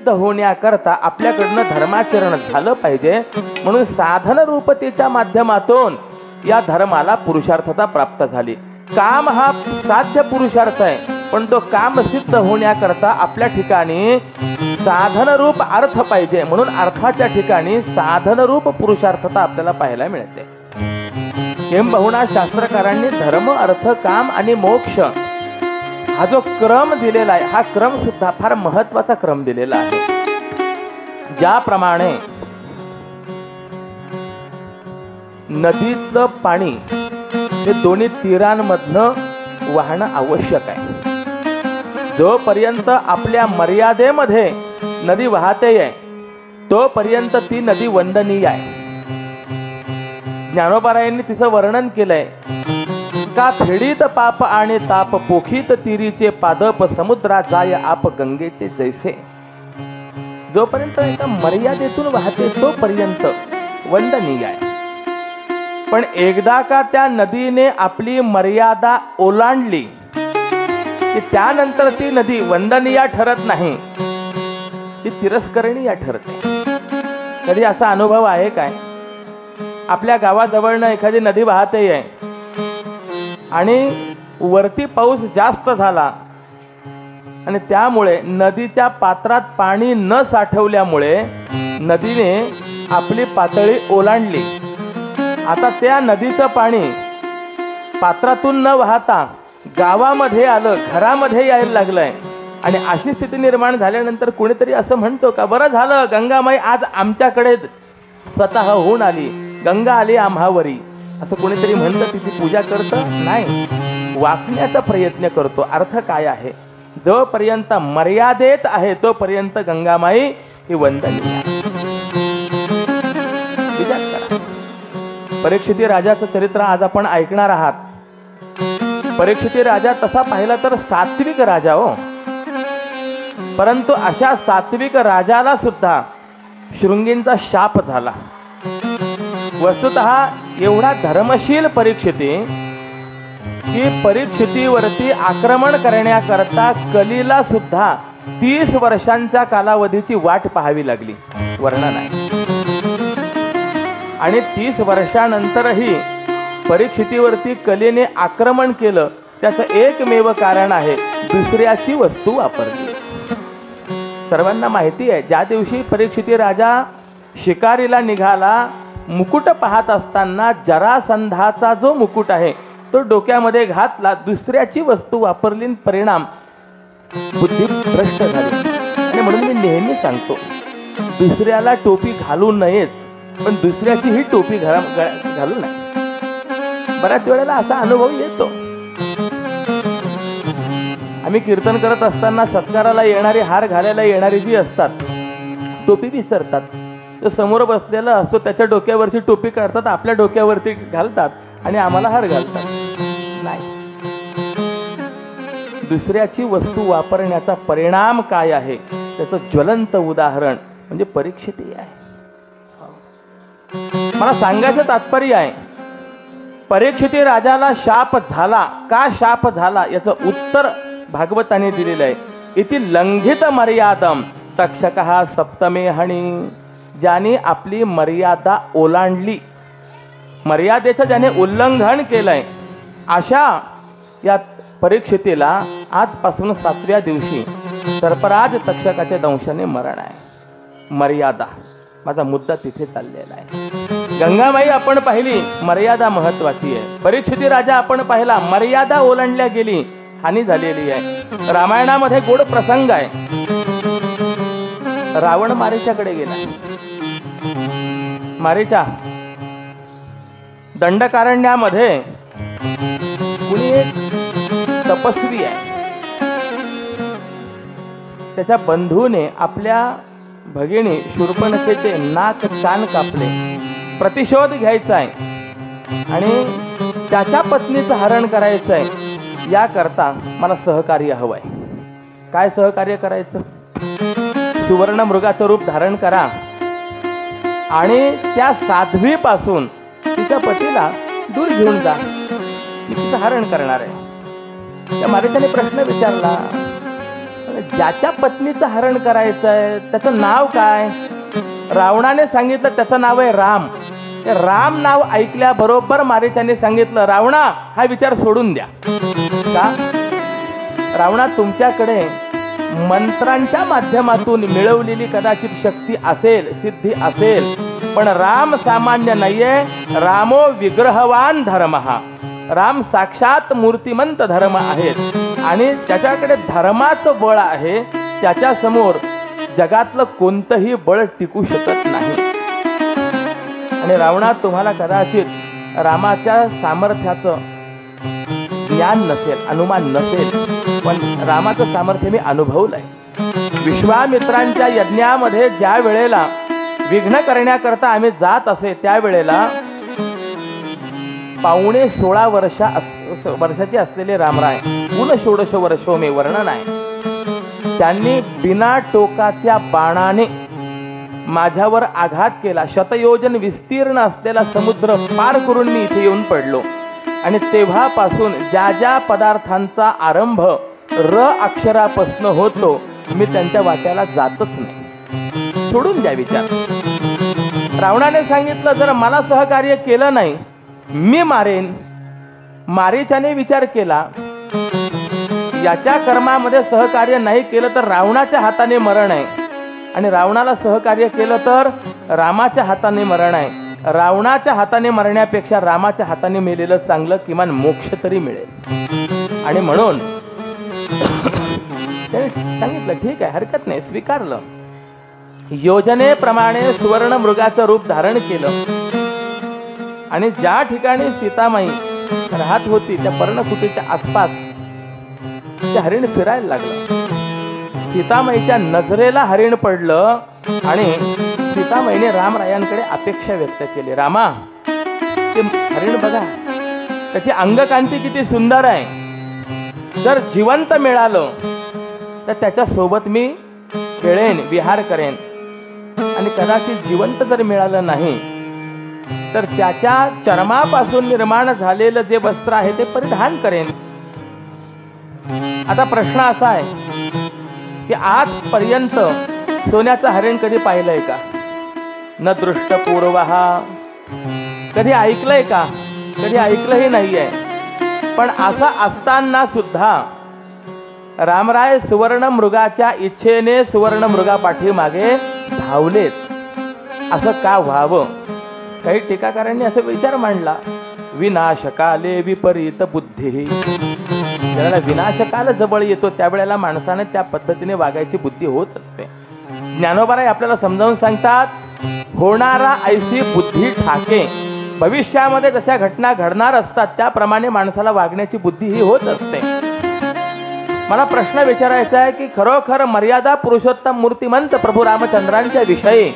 सिद्ध होण्याकरता आपल्याकडनं धर्माचरण झालं पाहिजे, म्हणून साधन रूपतेच्या माध्यमातून या धर्माला पुरुषार्थता प्राप्त झाली. काम हा साध्य पुरुषार्थ आहे, पण तो काम सिद्ध होण्याकरता आपल्या ठिकाणी साधनरूप अर्थ पाहिजे, म्हणून अर्थाच्या ठिकाणी साधनरूप पुरुषार्थता आपल्याला पाहायला मिळते. किंबहुना शास्त्रकारांनी धर्म, अर्थ, काम आणि मोक्ष हा जो क्रम दिलेला आहे, हा क्रम सुद्धा फार महत्वाचा क्रम दिलेला आहे. ज्याप्रमाणे नदीचं पाणी हे दोन्ही तीरांमधनं वाहणं आवश्यक आहे. जोपर्यंत आपल्या मर्यादेमध्ये नदी वाहते आहे तोपर्यंत ती नदी वंदनीय आहे. ज्ञानोबारायांनी तिचं वर्णन केलंय. का फेडीत पाप आणि ताप, पोखीत तिरीचे पादप, समुद्रा जाय आप गंगेचे जैसे. जोपर्यंत एका मर्यादेतून वाहते तोपर्यंत वंदनीय आहे. पण एकदा का त्या नदीने आपली मर्यादा ओलांडली की त्यानंतर ती नदी वंदनीय ठरत नाही, ती तिरस्करणीय ठरते. कधी असा अनुभव आहे काय? आपल्या गावाजवळनं एखादी नदी वाहते आहे आणि वरती पाऊस जास्त झाला आणि त्यामुळे नदीच्या पात्रात पाणी न साठवल्यामुळे नदीने आपली पातळी ओलांडली. आता त्या नदीचं पाणी पात्रातून न वाहता गावामध्ये आलं, घरामध्ये यायला लागलंय. आणि अशी स्थिती निर्माण झाल्यानंतर कोणीतरी असं म्हणतो का, बरं झालं गंगामाई आज आमच्याकडे स्वतः होऊन आली, गंगा आली आम्हावरी, असं कोणीतरी म्हणतं, तिची पूजा करतं? नाही, वाचण्याचा प्रयत्न करतो. अर्थ काय आहे? जोपर्यंत मर्यादेत आहे तोपर्यंत गंगामाई ही वंदनीय. विचार करा. परीक्षिती राजाचं चरित्र आज आपण ऐकणार आहात. परीक्षिती राजा तसा पाहिला तर सात्विक राजा हो, परंतु अशा सात्विक राजाला सुद्धा शृंगींचा शाप झाला. वस्तुतः एवढा धर्मशील परीक्षिती की परीक्षितीवरती आक्रमण करण्याकरता कलीला सुद्धा 30 वर्षांच्या कालावधीची वाट पाहावी लागली. वर्णन आहे. आणि 30 वर्षानंतरही परीक्षितीवरती कलीने आक्रमण केलं, त्याचं एकमेव कारण आहे, दुसऱ्याची वस्तू वापरली. सर्वांना माहिती आहे, ज्या दिवशी परीक्षिती राजा शिकारीला निघाला, मुकुट पाहत असताना जरासंधाचा जो मुकुट आहे तो डोक्यामध्ये घातला, दुसऱ्याची वस्तू वापरली, परिणाम बुद्धी भ्रष्ट झाली. आणि म्हणून मी नेहमी सांगतो, दुसऱ्याला टोपी घालू नयेच, पण दुसऱ्याची ही टोपी घालू नये. बऱ्याच वेळेला असा अनुभव येतो. आम्ही कीर्तन करत असताना सत्काराला येणारी, हार घालायला येणारी जी असतात, टोपी विसरतात. तो समोर बसलेला असतो, त्याच्या डोक्यावरची टोपी काढतात, आपल्या डोक्यावरती घालतात आणि आम्हाला हार घालतात. नाही, दुसऱ्याची वस्तू वापरण्याचा परिणाम काय आहे त्याचं ज्वलंत उदाहरण म्हणजे परीक्षिती आहे. मला सांगायचं तात्पर्य आहे, परीक्षिती राजाला शाप झाला. का शाप झाला याचं उत्तर भागवताने दिलेलं आहे. इति लंघित मर्यादम तक्षकः सप्तमे हणी. ज्याने आपली मर्यादा ओलांडली, मर्यादेचं ज्याने उल्लंघन केलंय, अशा या परीक्षितीला आजपासून 7व्या दिवशी सर्पराज तक्षकाच्या दंशाने मरण आहे. मर्यादा, माझा मुद्दा तिथे चाललेला आहे. गंगाबाई आपण पाहिली, मर्यादा महत्वाची आहे. परीक्षिती राजा आपण पाहिला, मर्यादा ओलांडल्या गेली, हानी झालेली आहे. रामायणामध्ये गोड प्रसंग आहे. रावण मारीच्याकडे गेला. मारीचा दंडकारण्यामध्ये कुणी एक तपस्वी आहे, त्याच्या बंधूने आपल्या भगिनी शूर्पणखेचे नाक कान कापले. प्रतिशोध घ्यायचा आहे आणि त्याच्या पत्नीचं हरण करायचं आहे. याकरता मला सहकार्य हवंय. काय सहकार्य करायचं? सुवर्ण मृगाचं रूप धारण करा आणि त्या साध्वीपासून तिच्या पतीला दूर घेऊन जा, मी तिचं हरण करणार आहे. त्या मारीच्याने प्रश्न विचारला, ज्याच्या पत्नीचं हरण करायचंय त्याचं नाव काय? रावणाने सांगितलं त्याचं नाव आहे राम. राम नाव ऐकल्याबरोबर मारीचाने सांगितलं, रावणा हा विचार सोडून द्या. का? रावणा, तुमच्याकडे मंत्रांच्या माध्यमातून मिळवलेली कदाचित शक्ती असेल, सिद्धी असेल, पण राम सामान्य नाहीये. रामो विग्रहवान धर्म. राम साक्षात मूर्तिमंत धर्म आहेत आणि त्याच्याकडे धर्माचं बळ आहे. त्याच्या समोर जगातलं कोणतंही बळ टिकू शकत नाही. आणि रावणा, तुम्हाला कदाचित रामाच्या सामर्थ्याचं ज्ञान नसेल, अनुमान नसेल, पण रामाचं सामर्थ्य मी अनुभवलंय. विश्वामित्रांच्या यज्ञामध्ये ज्या वेळेला विघ्न करण्याकरता आम्ही जात असे, त्यावेळेला 15.5 वर्षाचे असलेले रामराय, ऊन षोडश वर्षो मे वर्णन आहे, त्यांनी बिना टोकाच्या बाणाने माझ्यावर आघात केला. शतयोजन विस्तीर्ण असलेला समुद्र पार करून मी इथे येऊन पडलो. आणि तेव्हापासून ज्या ज्या पदार्थांचा आरंभ र अक्षरापासून होतो, मी त्यांच्या वाट्याला जातच नाही. सोडून द्या विचार. रावणाने सांगितलं, जर मला सहकार्य केलं नाही मी मारेन. मारीचाने विचार केला, याच्या कर्मामध्ये सहकार्य नाही केलं तर रावणाच्या हाताने मरण आहे, आणि रावणाला सहकार्य केलं तर रामाच्या हाताने मरण आहे. रावणाच्या हाताने मरण्यापेक्षा रामाच्या हाताने मेलेलं चांगलं, किमान मोक्ष तरी मिळेल. आणि म्हणून त्याने सांगितलं, ठीक आहे, हरकत नाही, स्वीकारलं. योजनेप्रमाणे सुवर्ण मृगाचं रूप धारण केलं आणि ज्या ठिकाणी सीतामाई राहत होती त्या पर्णकुटीच्या आसपास ते हरिण फिरायला लागलं. सीतामाईच्या नजरेला हरिण पडलं आणि सीतामाईने रामरायांकडे अपेक्षा व्यक्त केली, रामा, ते हरिण बघा, त्याची अंगकांती किती सुंदर आहे. जर जिवंत मिळालं तर त्याच्या सोबत मी खेळेन, विहार करेन. आणि कदाचित जिवंत जर मिळालं नाही तर त्याच्या चर्मापासून निर्माण झालेलं जे वस्त्र आहे ते परिधान करेन. आता प्रश्न असा आहे की आजपर्यंत सोन्याचं हरिण कधी पाहिलंय का? न दृष्टपूर्वहा. कधी ऐकलंय का? कधी ऐकलंही नाहीये. पण असं असताना सुद्धा रामराय सुवर्ण मृगाच्या इच्छेने सुवर्ण मृगा पाठीमागे धावलेत. असं का व्हावं? काही टीकाकारांनी असा विचार मांडला, विनाशकाले विपरीत बुद्धी. ज्याला विनाशकाल जवळ येतो त्यावेळेला माणसाने त्या पद्धतीने वागायची बुद्धी होत असते. ज्ञानोबाराय आपल्याला समजावून सांगतात, होणारा ऐसी बुद्धी ठाके. भविष्यामध्ये जशा घटना घडणार असतात त्याप्रमाणे माणसाला वागण्याची बुद्धी ही होत असते. मला प्रश्न विचारायचा आहे की खरोखर मर्यादा पुरुषोत्तम मूर्तिमंत प्रभू रामचंद्रांच्या विषयी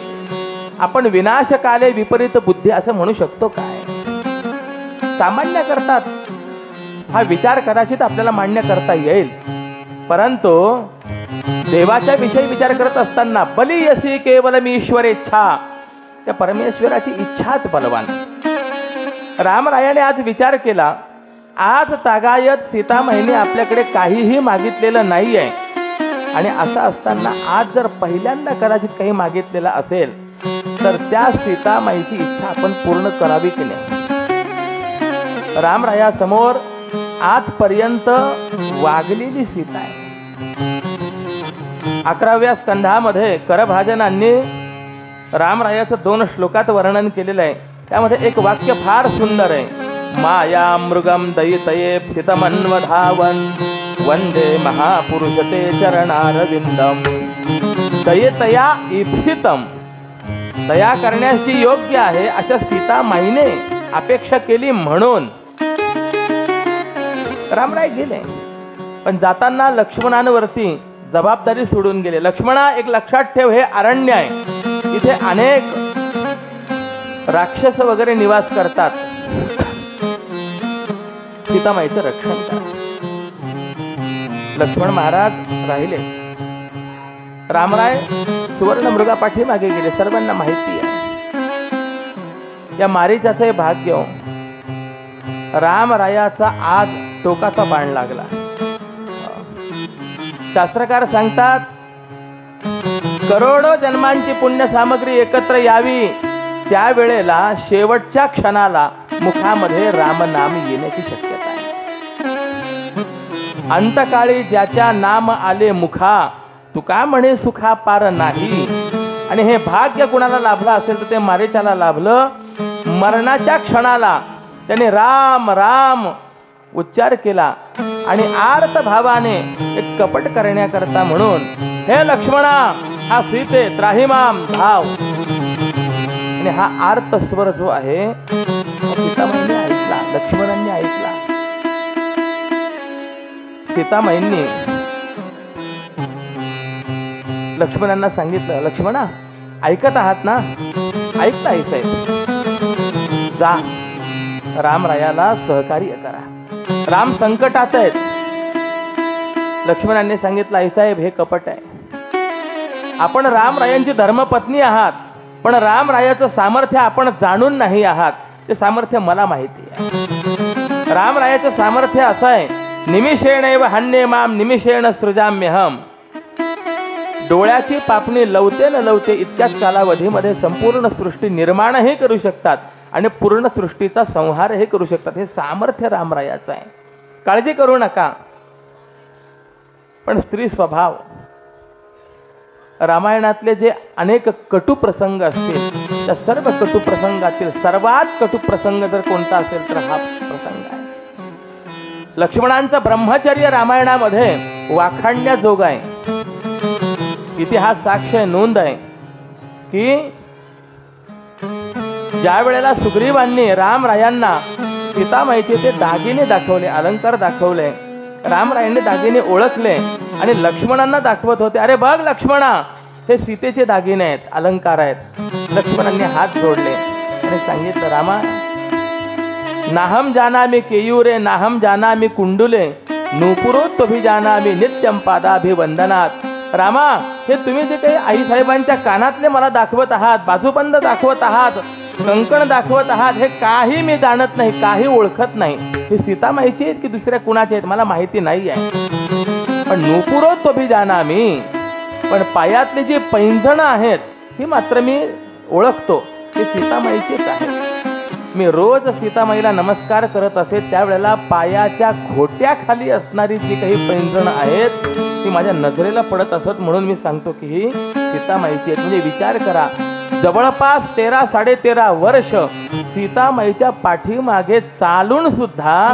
आपण विनाशकाले विपरीत बुद्धी असं म्हणू शकतो काय? सामान्य करतात हा विचार कदाचित आपल्याला मान्य करता येईल, परंतु देवाच्या विषयी विचार करत असताना बलियसी केवल मी ईश्वरेच्छा, त्या परमेश्वराची इच्छाच बलवान. रामरायाने आज विचार केला, आज तागायत सीतामाईने आपल्याकडे काहीही मागितलेलं नाही आहे, आणि असं असताना आज जर पहिल्यांदा कदाचित काही मागितलेलं असेल तर त्या सीतामाईची इच्छा आपण पूर्ण करावी की नाही. रामरायासमोर आजपर्यंत वागलेली सीता आहे. 11व्या स्कंधामध्ये करभाजनांनी रामरायाचं 2 श्लोकात वर्णन केलेलं आहे. त्यामध्ये एक वाक्य फार सुंदर आहे, माया मृगम दयितये सीतमन्वधावन वंदे महापुरुष ते चरणारविंदम. दयितया इप्सितम, दया करण्याची योग्य आहे अशा सीतामाईने अपेक्षा केली म्हणून रामराय गेले. पण जाताना लक्ष्मणांवरती जबाबदारी सोडून गेले. लक्ष्मणा, एक लक्षात ठेव, हे अरण्य आहे, इथे अनेक राक्षस वगैरे निवास करतात, सीतामाईचं रक्षण करा. लक्ष्मण महाराज राहिले. रामराय सुवर्ण मृगा पाठीमागे गेले. सर्वांना माहिती आहे या मारीचाचं हे भाग्य. रामरायाचा आज टोकाचा बाण लागला. शास्त्रकार सांगतात, करोडो जन्मांची पुण्य सामग्री एकत्र यावी त्यावेळेला शेवटच्या क्षणाला मुखामध्ये रामनाम येण्याची शक्यता आहे. अंतकाळी ज्याच्या नाम आले मुखा, तुका म्हणे सुखा पार नाही. आणि हे भाग्य कुणाला लाभलं असेल तर ते मारीचाला लाभलं. मरणाच्या क्षणाला त्याने राम राम उच्चार केला आणि आर्त भावाने एक कपट करण्याकरता म्हणून, हे लक्ष्मणा हा सीते त्राहिमाम धाव. आणि हा आर्त स्वर जो आहे सीतामाईंनी ऐकला, लक्ष्मणांनी ऐकला. सीतामाईंनी लक्ष्मणांना सांगितलं, लक्ष्मणा ऐकत आहात ना? ऐकता आई साहेब, जा रामरायाला सहकार्य करा. राम संकटात आहेत. लक्ष्मणांनी सांगितलं, आई साहेब हे कपट आहे. आपण रामरायांची धर्मपत्नी आहात, पण रामरायाचं सामर्थ्य आपण जाणून नाही आहात. ते सामर्थ्य मला माहिती आहे. रामरायाचं सामर्थ्य असं आहे, निमिषेणैव हन्ये माम निमिषेण सृजाम्यहम. डोळ्याची पापणी लवते न लवते इतक्याच कालावधीमध्ये संपूर्ण सृष्टी निर्माणही करू शकतात आणि पूर्ण सृष्टीचा संहारही करू शकतात. हे सामर्थ्य रामरायाचं आहे. काळजी करू नका. पण स्त्री स्वभाव, रामायणातले जे अनेक कटू प्रसंग असतील त्या सर्व कटू प्रसंगातील सर्वात कटू प्रसंग जर कोणता असेल तर हा प्रसंग आहे. लक्ष्मणांचं ब्रह्मचर्य रामायणामध्ये वाखाणण्याजोग आहे. इतिहास साक्ष नोंद आहे की ज्या वेळेला सुग्रीवांनी रामरायांना सीतामाईचे ते दागिने दाखवले, अलंकार दाखवले, रामरायांनी दागिने ओळखले आणि लक्ष्मणांना दाखवत होते. अरे बघ लक्ष्मणा, हे सीतेचे दागिने आहेत, अलंकार आहेत. लक्ष्मणांनी हात जोडले आणि सांगितलं, रामा नाहम जानामि केयूरे नाहम जानामि कुंडुले नूपुरोत्तभिजानामि नित्यं पादाभिवंदनात. रामा, हे तुम्ही जे काही आई साहेबांच्या कानातले मला दाखवत आहात, बाजूबंद दाखवत आहात, कंकण दाखवत आहात, हे काही मी जाणत नाही, काही ओळखत नाही. हे सीतामाईचे आहेत की दुसऱ्या कुणाचे आहेत मला माहिती नाही आहे. पण नूपुरोत्तभिजानामि, पण पायातली जी पैंजणं आहेत ही मात्र मी ओळखतो, हे सीतामाईचेच आहेत. मी रोज सीतामाईला नमस्कार करत असे त्यावेळेला पायाच्या घोट्याखाली असणारी जी काही पैंजणं आहेत ती माझ्या नजरेला पडत असत, म्हणून मी सांगतो की ही सीतामाईची आहेत. म्हणजे विचार करा, जवळपास 13-13.5 वर्ष सीतामाईच्या पाठीमागे चालून सुद्धा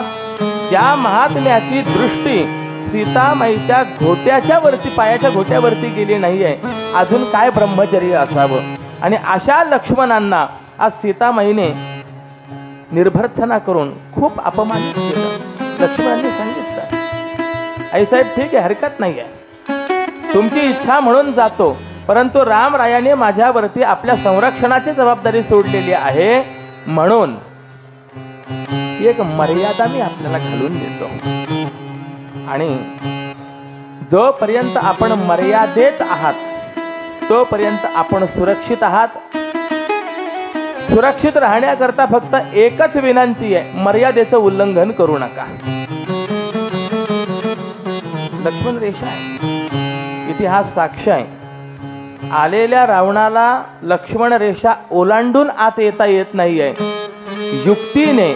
त्या महात्म्याची दृष्टी सीतामाईच्या घोट्याच्या वरती, पायाच्या घोट्यावरती गेली नाहीये. अजून काय ब्रह्मचर्य असावं. आणि अशा लक्ष्मणांना आज सीतामाईने निर्भर्त्सना करून खूप अपमानित केलं. लक्ष्मणांनी सांगितलं, आई साहेब ठीक आहे, हरकत नाही आहे, तुमची इच्छा म्हणून जातो, परंतु रामरायाने माझ्यावरती आपल्या संरक्षणाची जबाबदारी सोडलेली आहे, म्हणून एक मर्यादा मी आपल्याला घालून देतो. आणि जोपर्यंत आपण मर्यादेत आहात तोपर्यंत आपण सुरक्षित आहात. सुरक्षित राहण्याकरता फक्त एकच विनंती आहे, मर्यादेचं उल्लंघन करू नका. लक्ष्मण रेषा आहे, इतिहास साक्ष आहे. आलेल्या रावणाला लक्ष्मण रेषा ओलांडून आत येता येत नाहीये. युक्तीने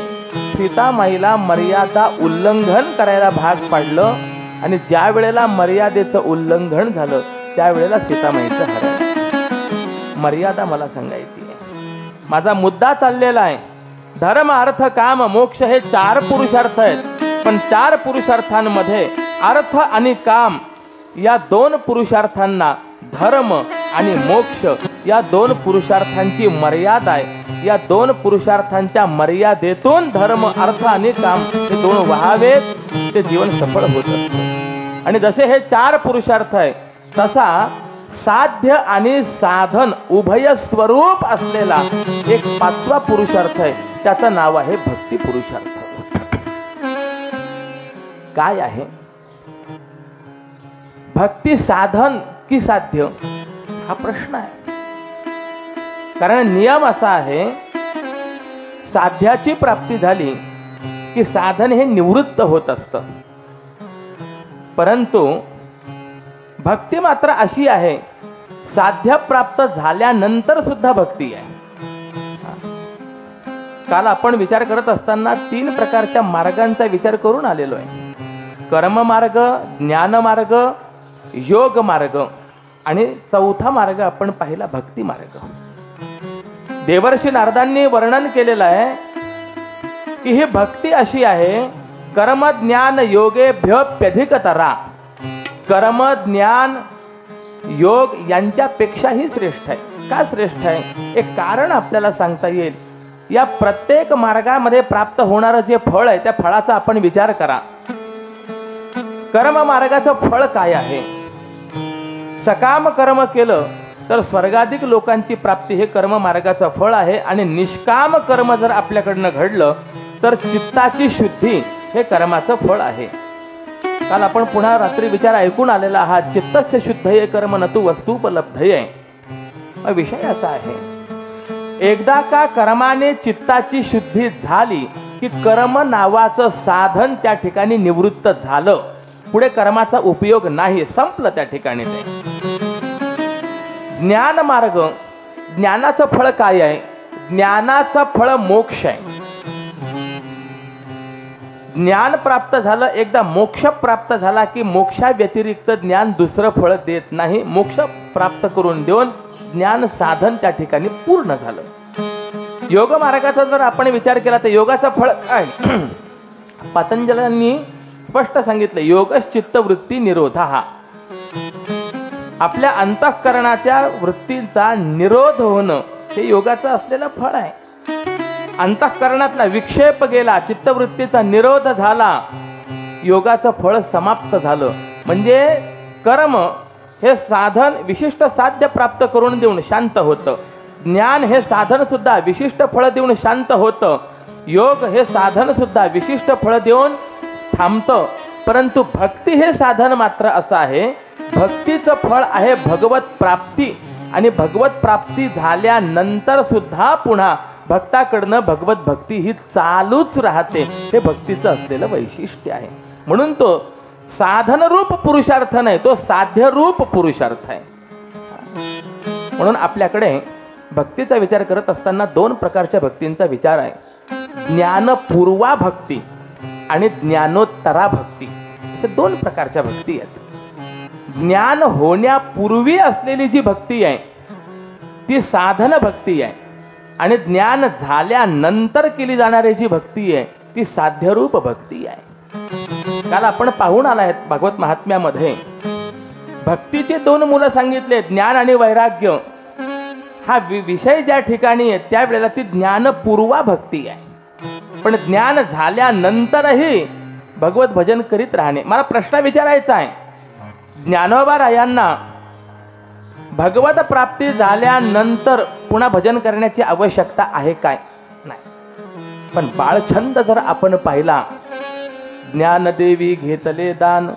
सीतामाईला मर्यादा उल्लंघन करायला भाग पाडलं आणि ज्या वेळेला मर्यादेचं उल्लंघन झालं त्यावेळेला सीतामाईचं हरण. मर्यादा मला सांगायची आहे, माझा मुद्दा चाललेला आहे. धर्म अर्थ काम मोक्ष हे 4 पुरुषार्थ आहेत, पण 4 पुरुषार्थांमध्ये अर्थ आणि काम या 2 पुरुषार्थांना, धर्म आणि मोक्ष या 2 पुरुषार्थांची मर्यादा आहे. या 2 पुरुषार्थांच्या मर्यादेतून धर्म अर्थ आणि काम हे 2 व्हावेत, ते जीवन सफळ होत असतं. आणि जसे हे 4 पुरुषार्थ आहे तसा साध्य आणि साधन उभय स्वरूप असलेला एक 5वा पुरुषार्थ आहे, त्याचं नाव आहे भक्ती पुरुषार्थ. काय आहे भक्ती? साधन की साध्य हा प्रश्न आहे. कारण नियम असा आहे, साध्याची प्राप्ती झाली की साधन हे निवृत्त होत असतं, परंतु भक्ती मात्र अशी आहे, साध्य प्राप्त झाल्यानंतर सुद्धा भक्ती आहे. काल आपण विचार करत असताना 3 प्रकारच्या मार्गांचा विचार करून आलेलो आहे. कर्म मार्ग, ज्ञान मार्ग, योग मार्ग आणि 4था मार्ग आपण पाहिला भक्ती मार्ग. देवर्षी नारदांनी वर्णन केलेलं आहे की ही भक्ती अशी आहे, कर्म ज्ञान योगेभ्यप्यधिकतरा. कर्म ज्ञान योग यांच्यापेक्षाही श्रेष्ठ आहे. का श्रेष्ठ आहे? एक कारण आपल्याला सांगता येईल. या प्रत्येक मार्गामध्ये प्राप्त होणारं जे फळ आहे त्या फळाचा आपण विचार करा. कर्म मार्गाचं फळ काय आहे? सकाम कर्म केलं तर स्वर्गाधिक लोकांची प्राप्ती हे कर्म मार्गाचं फळ आहे. आणि निष्काम कर्म जर आपल्याकडनं घडलं तर चित्ताची शुद्धी हे कर्माचं फळ आहे. काल आपण पुन्हा रात्री विचार ऐकून आलेला आहात. चित्तस्य शुद्धये कर्म नतु वस्तुपलब्धये. विषय असा आहे, एकदा का कर्माने चित्ताची शुद्धी झाली की कर्म नावाचं साधन त्या ठिकाणी निवृत्त झालं. पुढे कर्माचा उपयोग नाही, संपलं त्या ठिकाणी ते. ज्ञान मार्ग, ज्ञानाचं फळ काय आहे? ज्ञानाचं फळ मोक्ष आहे. ज्ञान प्राप्त झालं, एकदा मोक्ष प्राप्त झाला की मोक्षा व्यतिरिक्त ज्ञान दुसरं फळ देत नाही. मोक्ष प्राप्त करून देऊन ज्ञान साधन त्या ठिकाणी पूर्ण झालं. योग मार्गाचा जर आपण विचार केला तर योगाचं फळ काय? पतंजलांनी स्पष्ट सांगितलं, योगश्चित्त वृत्ती निरोधः. आपल्या अंतःकरणाच्या वृत्तींचा निरोध होणं हे योगाचं असलेलं फळ आहे. अंतःकरणातला विक्षेप गेला, चित्तवृत्तीचा निरोध झाला, योगाचं फळ समाप्त झालं. म्हणजे कर्म हे साधन विशिष्ट साध्य प्राप्त करून देऊन शांत होतं. ज्ञान हे साधन सुद्धा विशिष्ट फळ देऊन शांत होतं. योग हे साधन सुद्धा विशिष्ट फळ देऊन थांबतं. परंतु भक्ती हे साधन मात्र असं आहे, भक्तीचं फळ आहे भगवत प्राप्ती. आणि भगवत प्राप्ती झाल्यानंतर सुद्धा पुन्हा भक्ताकडनं भगवत भक्ती ही चालूच राहते. हे भक्तीचं असलेलं वैशिष्ट्य आहे. म्हणून तो साधनरूप पुरुषार्थ नाही, तो साध्यरूप पुरुषार्थ आहे. म्हणून आपल्याकडे भक्तीचा विचार करत असताना 2 प्रकारच्या भक्तींचा विचार आहे. ज्ञानपूर्वा भक्ती आणि ज्ञानोत्तरा भक्ती, अशा 2 प्रकारच्या भक्ती आहेत. ज्ञान होण्यापूर्वी असलेली जी भक्ती आहे ती साधन भक्ती आहे. आणि ज्ञान झाल्यानंतर केली जाणारी जी भक्ती आहे ती साध्यरूप भक्ती आहे. काल आपण पाहून आलाय भागवत महात्म्यामध्ये भक्तीचे 2 मूलं सांगितले, ज्ञान आणि वैराग्य. हा विषय ज्या ठिकाणी आहे त्यावेळेला ती ज्ञानपूर्वा भक्ती आहे. पण ज्ञान झाल्यानंतरही भगवत भजन करीत राहणे. मला प्रश्न विचारायचा आहे, ज्ञानोबा रायांना भगवत प्राप्ती झाल्यानंतर पुन्हा भजन करण्याची आवश्यकता आहे काय? नाही. पण बाळछंद जर आपण पाहिला, ज्ञानदेवी घेतले दान,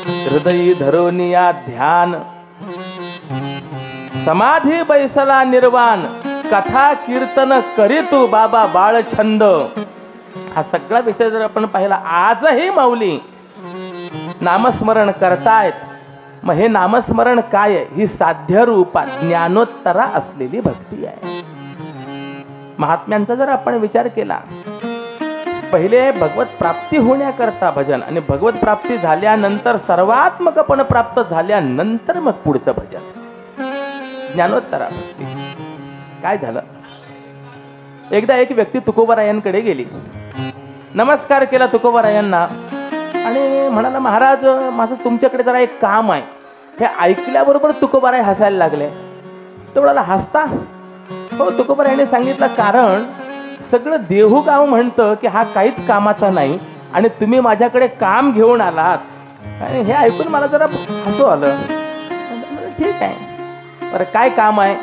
हृदयी धरोनिया ध्यान, समाधी बैसला निर्वाण, कथा कीर्तन करीतू बाबा बाळछंद. हा सगळा विषय जर आपण पाहिला, आजही माऊली नामस्मरण करतायत. मग हे नामस्मरण काय आहे? ही साध्य रूपा ज्ञानोत्तरा असलेली भक्ती आहे. महात्म्यांचा जर आपण विचार केला, पहिले भगवत प्राप्ती होण्याकरता भजन, आणि भगवत प्राप्ती झाल्यानंतर सर्वात्मकपण प्राप्त झाल्यानंतर मग पुढचं भजन, ज्ञानोत्तरा भक्ती. काय झालं? एकदा एक व्यक्ती तुकोबारायांकडे गेली, नमस्कार केला तुकोबारायांना आणि म्हणाला, महाराज माझं तुमच्याकडे जरा एक काम आहे. हे ऐकल्याबरोबर तुकोबाराय हसायला लागले. तो म्हणाला, हसता? हो. तुकोबारायाने सांगितलं, कारण सगळं देहूगाव म्हणतं की हा काहीच कामाचा नाही आणि तुम्ही माझ्याकडे काम घेऊन आलात. आणि हे ऐकून मला जरा हसू आलं. ठीक आहे, बरं काय काम आहे?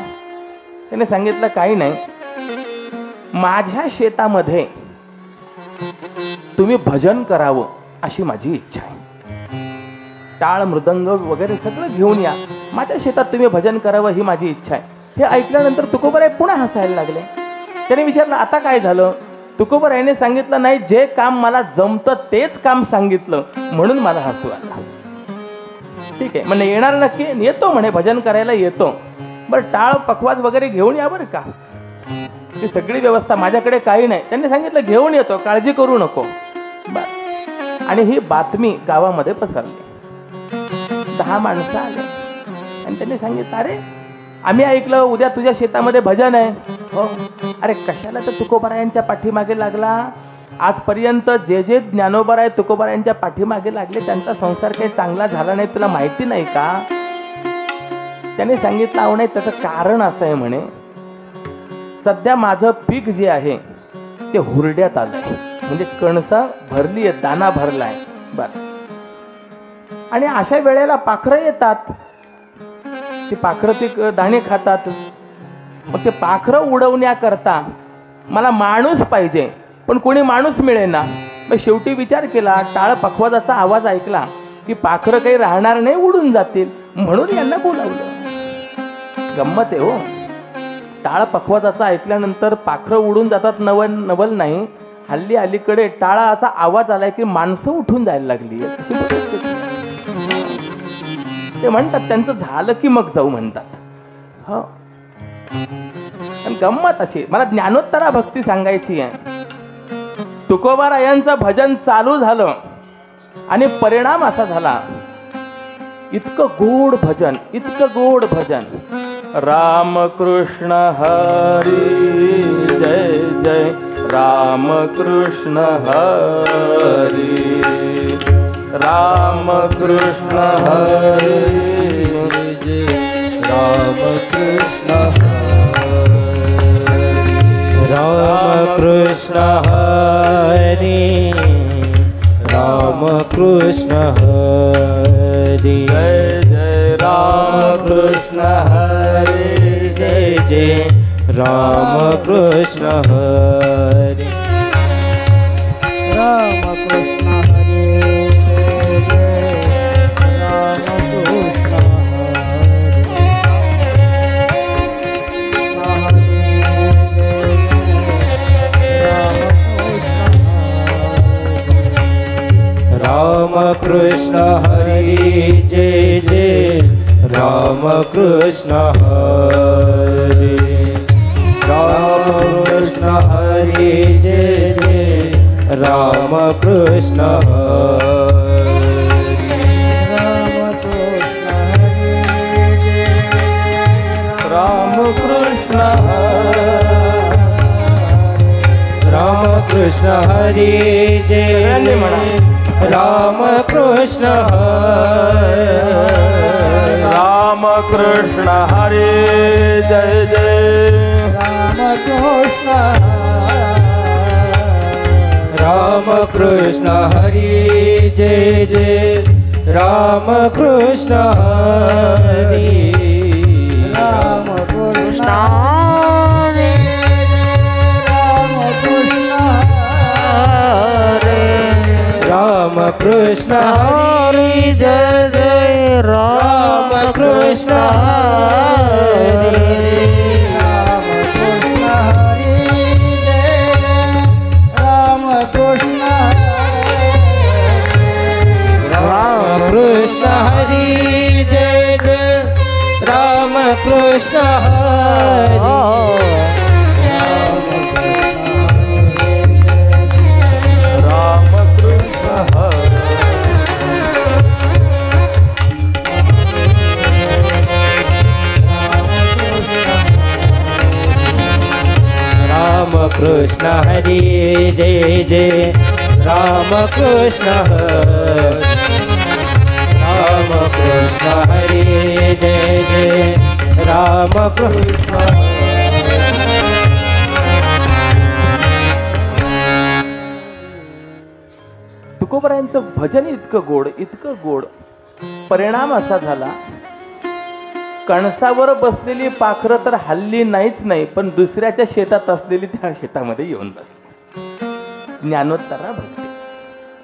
त्याने सांगितलं, काही नाही, माझ्या शेतामध्ये तुम्ही भजन करावं अशी माझी इच्छा आहे. टाळ मृदंग वगैरे सगळं घेऊन या, माझ्या शेतात तुम्ही भजन करावं ही माझी इच्छा आहे. हे ऐकल्यानंतर तुकोबाराय पुन्हा हसायला लागले. त्याने विचारलं, आता काय झालं? तुकोबारायाने सांगितलं, नाही, जे काम मला जमतं तेच काम सांगितलं म्हणून मला हसू आलं. ठीक आहे म्हणे येणार नक्की, येतो म्हणे भजन करायला येतो. बरं टाळ पखवाज वगैरे घेऊन या बरं का, ती सगळी व्यवस्था माझ्याकडे काही नाही. त्यांनी सांगितलं घेऊन येतो, काळजी करू नको. बरं. आणि ही बातमी गावामध्ये पसरली. 10 माणसं आले आणि त्यांनी सांगितलं अरे आम्ही ऐकलं उद्या तुझ्या शेतामध्ये भजन आहे. हो. अरे कशाला तर तुकोबारायांच्या पाठीमागे लागला? आजपर्यंत जे जे ज्ञानोबाराय तुकोबारायांच्या पाठीमागे लागले त्यांचा संसार काही चांगला झाला नाही, तुला माहिती नाही का? त्याने सांगितलं अहो नाही, त्याचं कारण असं आहे म्हणे, सध्या माझं पीक जे आहे ते हुरड्यात आलंय, म्हणजे कणसं भरली आहे, दाना भरलाय. बर. आणि अशा वेळेला पाखरं येतात, ती पाखरं ते दाणे खातात. मग ते पाखरं उडवण्याकरता मला माणूस पाहिजे, पण कोणी माणूस मिळेना. मग शेवटी विचार केला, टाळ पखवाजाचा आवाज ऐकला की पाखरं काही राहणार नाही, उडून जातील, म्हणून यांना बोलावलं. गंमत आहे हो. टाळ पखवाजाचा ऐकल्यानंतर पाखरं उडून जातात नवल नाही, हल्ली अलीकडे टाळाचा आवाज आलाय की माणसं उठून जायला लागली. ते म्हणतात त्यांचं झालं की मग जाऊ म्हणतात. हो. पण गंमत अशी, मला ज्ञानोत्तरा भक्ती सांगायची आहे. तुकोबारायांचं भजन चालू झालं आणि परिणाम असा झाला, इतकं गोड भजन, इतकं गोड भजन. राम कृष्ण हरी जय जय, राम कृष्ण हरी, राम कृष्ण हरी जय, राम कृष्ण राम कृष्ण हरी, राम कृष्ण हरी जय जय, राम कृष्ण हरी जय जय, राम कृष्ण हरी, राम कृष्ण हरी जय जय, राम कृष्ण राम कृष्ण हरी जय जय, राम कृष्ण हरी, राम कृष्ण हरी जय जय, राम कृष्ण हरी, राम कृष्ण हरी जय, राम कृष्ण राम कृष्ण हरी जय राम कृष्ण राम कृष्ण हरे जय जय, राम कृष्ण हरी जय जय, राम कृष्ण हरी, राम कृष्ण राम कृष्ण हरी जय जय, राम कृष्ण हरी, राम कृष्ण हरी जय जय, राम कृष्ण राम कृष्ण हरी जय जय, राम कृष्ण हरी, राम कृष्ण हरी जय जय, राम कृष्ण राम कृष्ण हरी जय जय, राम कृष्ण तुकोबारायांचं भजन इतकं गोड, इतकं गोड. परिणाम असा झाला, कणसावर बसलेली पाखरं तर हल्ली नाहीच नाही, पण दुसऱ्याच्या शेतात असलेली त्या शेतामध्ये येऊन बसली. ज्ञानोत्तरा भक्ती.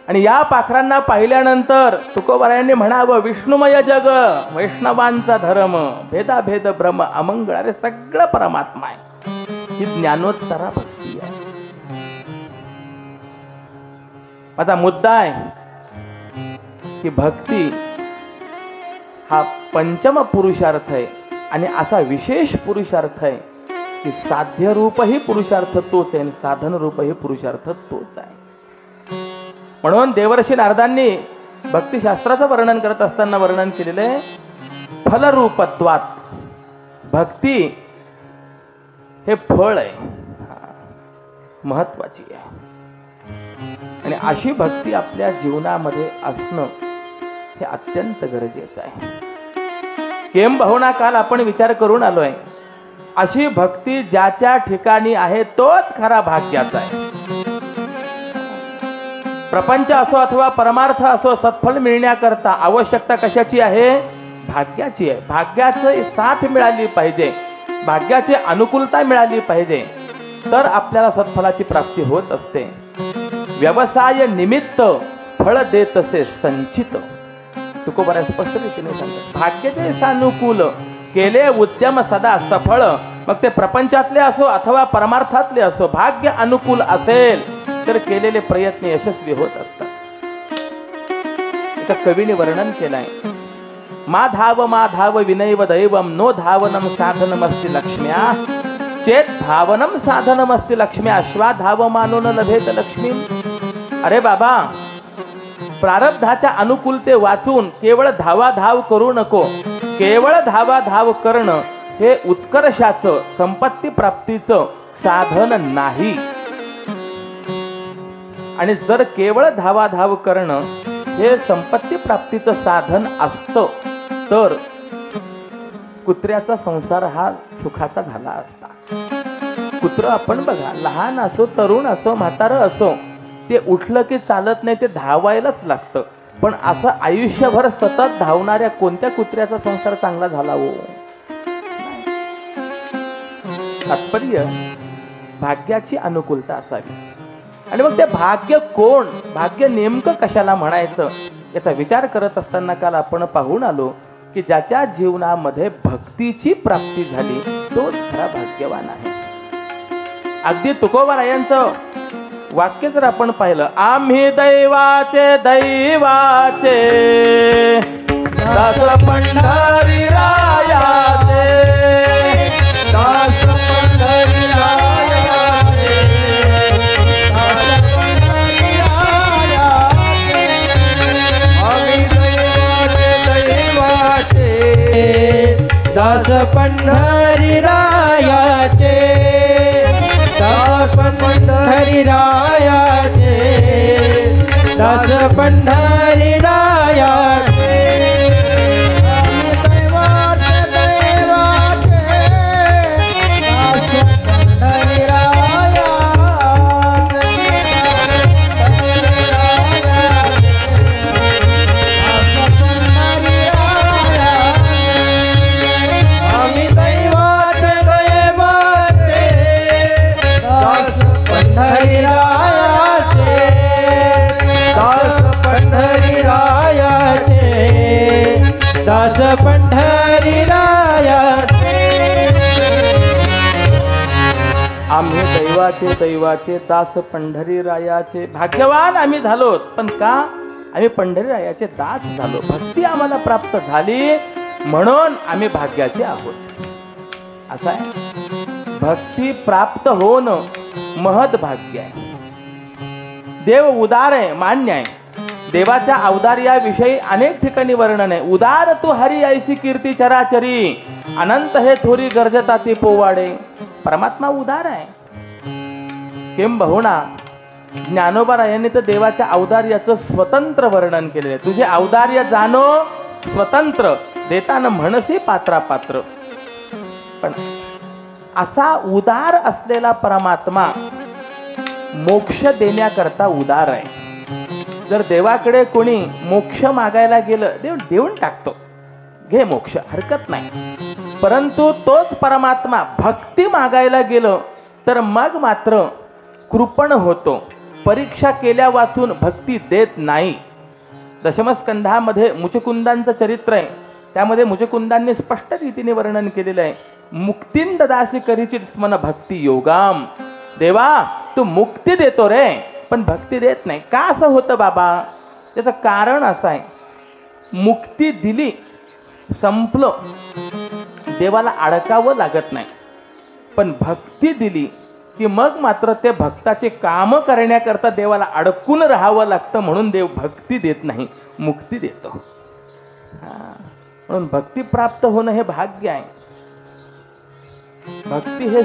आणि या पाखरांना पाहिल्यानंतर तुकोबारायांनी म्हणावं, विष्णुमय जग वैष्णवांचा धर्म, भेदाभेद भ्रम अमंगळ, अरे सगळं परमात्मा आहे. ही ज्ञानोत्तरा भक्ती आहे. माझा मुद्दा आहे की भक्ती हा पंचम पुरुषार्थ आहे आणि असा विशेष पुरुषार्थ आहे की साध्य रूपही पुरुषार्थ तोच आहे आणि साधन रूपही पुरुषार्थ तोच आहे. म्हणून देवर्षी नारदांनी भक्तिशास्त्राचं वर्णन करत असताना वर्णन केलेलं आहे फलरूपत्वात. भक्ती हे फळ आहे, महत्वाची आहे आणि अशी भक्ती आपल्या जीवनामध्ये असणं हे अत्यंत गरजेचं आहे. किंबहुना काल आपण विचार करून आलोय, अशी भक्ती ज्याच्या ठिकाणी आहे तोच खरा भाग्याचा आहे. प्रपंच असो अथवा परमार्थ असो, सत्फल मिळण्याकरता आवश्यकता कशाची आहे? भाग्याची आहे. भाग्याची साथ मिळाली पाहिजे, भाग्याची अनुकूलता मिळाली पाहिजे, तर आपल्याला सत्फलाची प्राप्ती होत असते. व्यवसाय निमित्त फळ देत असे संचित. तुकोबा स्पष्ट रीतीने सांगतो, भाग्याचे सानुकूल केले उद्यम सदा सफळ. मग ते प्रपंचातले असो अथवा परमार्थातले असो, भाग्य अनुकूल असेल तर केलेले प्रयत्न यशस्वी होत असतात. एका कवीने वर्णन केलंय, माधाव माधाव विनैव दैवम नो धावनम साधनमस्ति लक्ष्म्या चेत धावनम साधनमस्ति लक्ष्म्या श्वाधाव मानो न लभेत लक्ष्मी. अरे बाबा, प्रारब्धाच्या अनुकूलते वाचून केवळ धावाधाव करू नको. केवळ धावाधाव करणं हे उत्कर्षाचं, संपत्ती प्राप्तीचं साधन नाही. आणि जर केवळ धावाधाव करणं हे संपत्ती प्राप्तीचं साधन असतं तर कुत्र्याचा संसार हा सुखाचा झाला असता. कुत्र आपण बघा, लहान असो, तरुण असो, म्हातारं असो, ते उठलं की चालत नाही, ते धावायलाच लागतं. पण असं आयुष्यभर सतत धावणाऱ्या कोणत्या कुत्र्याचा संसार चांगला झाला हो? तात्पर्य भाग्याची अनुकूलता असावी. आणि मग ते भाग्य कोण, भाग्य नेमकं कशाला म्हणायचं याचा विचार करत असताना काल आपण पाहून आलो की ज्याच्या जीवनामध्ये भक्तीची प्राप्ती झाली तोच खरा भाग्यवान आहे. अगदी तुकोबारायांचं वाक्य जर आपण पाहिलं, आम्ही दैवाचे दैवाचे दास पंढरी रायाचे, दास पंढरी रायाचे, दास पंढरी रायाचे. आम्ही दैवाचे दास पंढरी रायाचे, दास पंढरी रायाचे, दास पंढरी रायाचे. आम्ही दैवाचे दैवाचे दास पंढरी रायाचे, दास पंढरी रायाचे. आम्ही दैवाचे दैवाचे दास पंढरी रायाचे, दास पंढरी रायाचे, दास पंढरी रायाचे. आम्ही दैवाचे दैवाचे दास पंढरी रायाचे. भाग्यवान आम्ही झालो, पण का? आम्ही पंढरी रायाचे दास झालो. भक्ती आम्हाला प्राप्त झाली म्हणून आम्ही भाग्याचे आहोत. असं आहे, भक्ती प्राप्त होणं महद भाग्य आहे. देव उदार आहे, मान्य आहे. देवाच्या औदार्याविषयी अनेक ठिकाणी वर्णन आहे. उदार तू हरी ऐसी कीर्ती चराचरी, अनंत हे थोरी गरजता ती पोवाडे. परमात्मा उदार आहे. किंबहुना ज्ञानोबारायांनी तर देवाच्या औदार्याचं स्वतंत्र वर्णन केलेलं आहे. तुझे औदार्य जाणो स्वतंत्र, देताना म्हणसी पात्रा पात्र. पण असा उदार असलेला परमात्मा मोक्ष देण्याकरता उदार आहे. जर देवाकडे कोणी मोक्ष मागायला गेलं, देव देऊन टाकतो, घे मोक्ष, हरकत नाही. परंतु तोच परमात्मा भक्ती मागायला गेलं तर मग मात्र कृपण होतो. परीक्षा केल्या वाचून भक्ती देत नाही. दशमस्कंधामध्ये मुचकुंदांचं चरित्र आहे. त्यामध्ये मुचकुंदांनी स्पष्ट रीतीने वर्णन केलेलं आहे, मुक्तीन ददासी करीचित स्मन भक्ती योगाम. देवा, तू मुक्ती देतो रे, पण भक्ती देत नाही. का असं होतं बाबा? त्याचं कारण असं आहे, मुक्ती दिली, संपलं, देवाला अडकावं लागत नाही. पण भक्ती दिली की मग मात्र ते भक्ताचे काम करण्याकरता देवाला अडकून राहावं लागतं. म्हणून देव भक्ती देत नाही, मुक्ती देतो. म्हणून भक्ती प्राप्त होणं हे भाग्य आहे. भक्ती हे